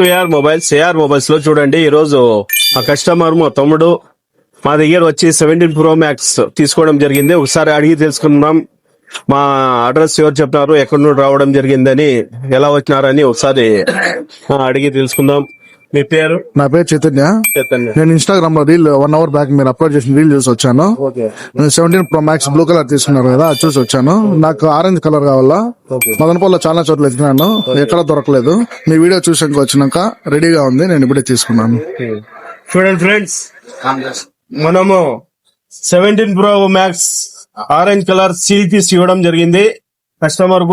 AR mobiles లో చూడండి, ఈ రోజు మా కస్టమర్ మా తమ్ముడు మా దగ్గర వచ్చి 17 Pro Max తీసుకోవడం జరిగింది. ఒకసారి అడిగి తెలుసుకుందాం. మా అడ్రస్ ఎవరు చెప్పినారు, ఎక్కడి నుండి రావడం జరిగిందని, ఎలా వచ్చినారని ఒకసారి అడిగి తెలుసుకుందాం. మీ పేరు? నా పేరు చైతన్య. నేను ఇన్స్టాగ్రామ్ లో రీల్ 1 hour బ్యాక్ మీరు అప్లోడ్ చేసిన రీల్ చూసి వచ్చాను. నేను 17 Pro Max బ్లూ కలర్ తీసుకున్నారు కదా, అది చూసి వచ్చాను. నాకు ఆరెంజ్ కలర్ కావాలా. మదనపల్లిలో చాలా చోట్ల ఎత్తినాను, ఎక్కడ దొరకలేదు. మీ వీడియో చూసి వచ్చినాక రెడీగా ఉంది, నేను ఇప్పుడే తీసుకున్నాను. చూడండి ఫ్రెండ్స్, మనము 17 Pro Max orange colour seal piece ఇవ్వడం జరిగింది కస్టమర్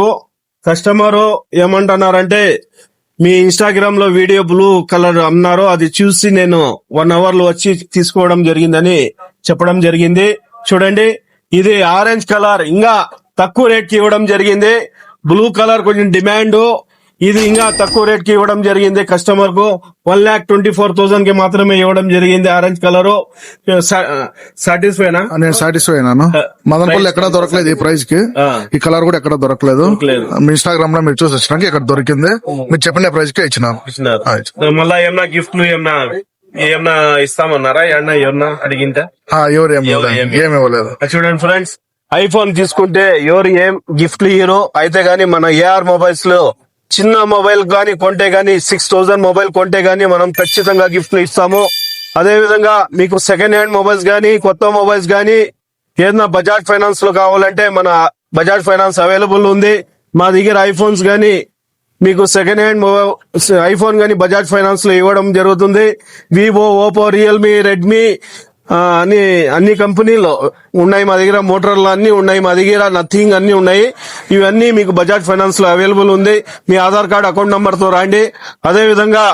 ఏమంటున్నారంటే, మీ ఇన్స్టాగ్రామ్ లో వీడియో బ్లూ కలర్ అన్నారు, అది చూసి నేను 1 hour లో వచ్చి తీసుకోవడం జరిగిందని చెప్పడం జరిగింది. చూడండి, ఇది ఆరెంజ్ కలర్ ఇంకా తక్కువ రేట్ కి ఇవ్వడం జరిగింది. బ్లూ కలర్ కొంచెం డిమాండ్, ఇది ఇంకా తక్కువ రేట్ కి ఇవ్వడం జరిగింది. కస్టమర్ కు 1,24,000 కి మాత్రమే ఇవ్వడం జరిగింది. ఆరెంజ్ కలర్ సాటిస్ఫైనా? నేను సాటిస్ఫై అయినాను. మదనపల్లి ఎక్కడ దొరకలేదు ఈ ప్రైస్ కి. ఈ కలర్ కూడా ఎక్కడ దొరకలేదు. మీ ఇన్స్టాగ్రామ్ లో మీరు చూసి వచ్చినాక ఇక్కడ దొరికింది. మీరు చెప్పిన ప్రైస్ కి ఇచ్చినాను. మళ్ళా ఏమన్నా గిఫ్ట్లు ఏమన్నా ఇస్తామన్నారా? ఏమన్నా అడిగిందా? ఎవరు ఏమి ఇవ్వలేదు. చూడండి ఫ్రెండ్స్, ఐఫోన్ తీసుకుంటే ఎవరు ఏం గిఫ్ట్లు ఇయ్యరు. అయితే గానీ మన ఏఆర్ మొబైల్స్ లో చిన్న మొబైల్ గానీ కొంటే గానీ 6,000 మొబైల్ కొంటే గానీ మనం ఖచ్చితంగా గిఫ్ట్లు ఇస్తాము. అదే విధంగా మీకు సెకండ్ హ్యాండ్ మొబైల్స్ గానీ, కొత్త మొబైల్స్ గానీ ఏదైనా బజాజ్ ఫైనాన్స్ లో కావాలంటే మన బజాజ్ ఫైనాన్స్ అవైలబుల్ ఉంది. మా దగ్గర ఐఫోన్స్ గానీ, మీకు సెకండ్ హ్యాండ్ ఐఫోన్ గానీ బజాజ్ ఫైనాన్స్ లో ఇవ్వడం జరుగుతుంది. వివో, ఓపో, రియల్మీ, రెడ్మీ అన్ని కంపెనీలు ఉన్నాయి మా దగ్గర. మోటరోలా అన్ని ఉన్నాయి మా దగ్గర. నథింగ్ అన్ని ఉన్నాయి. ఇవన్నీ మీకు బజాజ్ ఫైనాన్స్ లో అవైలబుల్ ఉంది. మీ ఆధార్ కార్డ్, అకౌంట్ నంబర్ తో రాండి. అదే విధంగా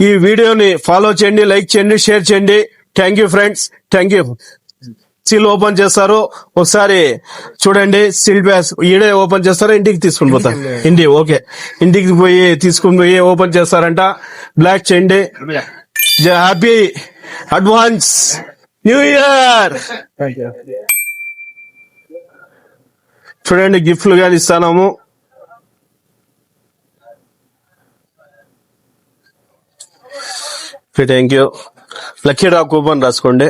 ఈ వీడియోని ఫాలో చేయండి, లైక్ చేయండి, షేర్ చేయండి. Thank you friends, thank you. Seal open చేస్తారు, ఒకసారి చూడండి. సీల్ ప్యాస్ ఈడే ఓపెన్ చేస్తారా, ఇంటికి తీసుకుని పోతారు? ఓకే, ఇంటికి పోయి తీసుకుని పోయి ఓపెన్ చేస్తారంట. బ్లాక్ చేయండి. Happy advance new year. చూడండి, గిఫ్ట్లు కానీ ఇస్తాము. Thank you. Lucky draw coupon రాసుకోండి.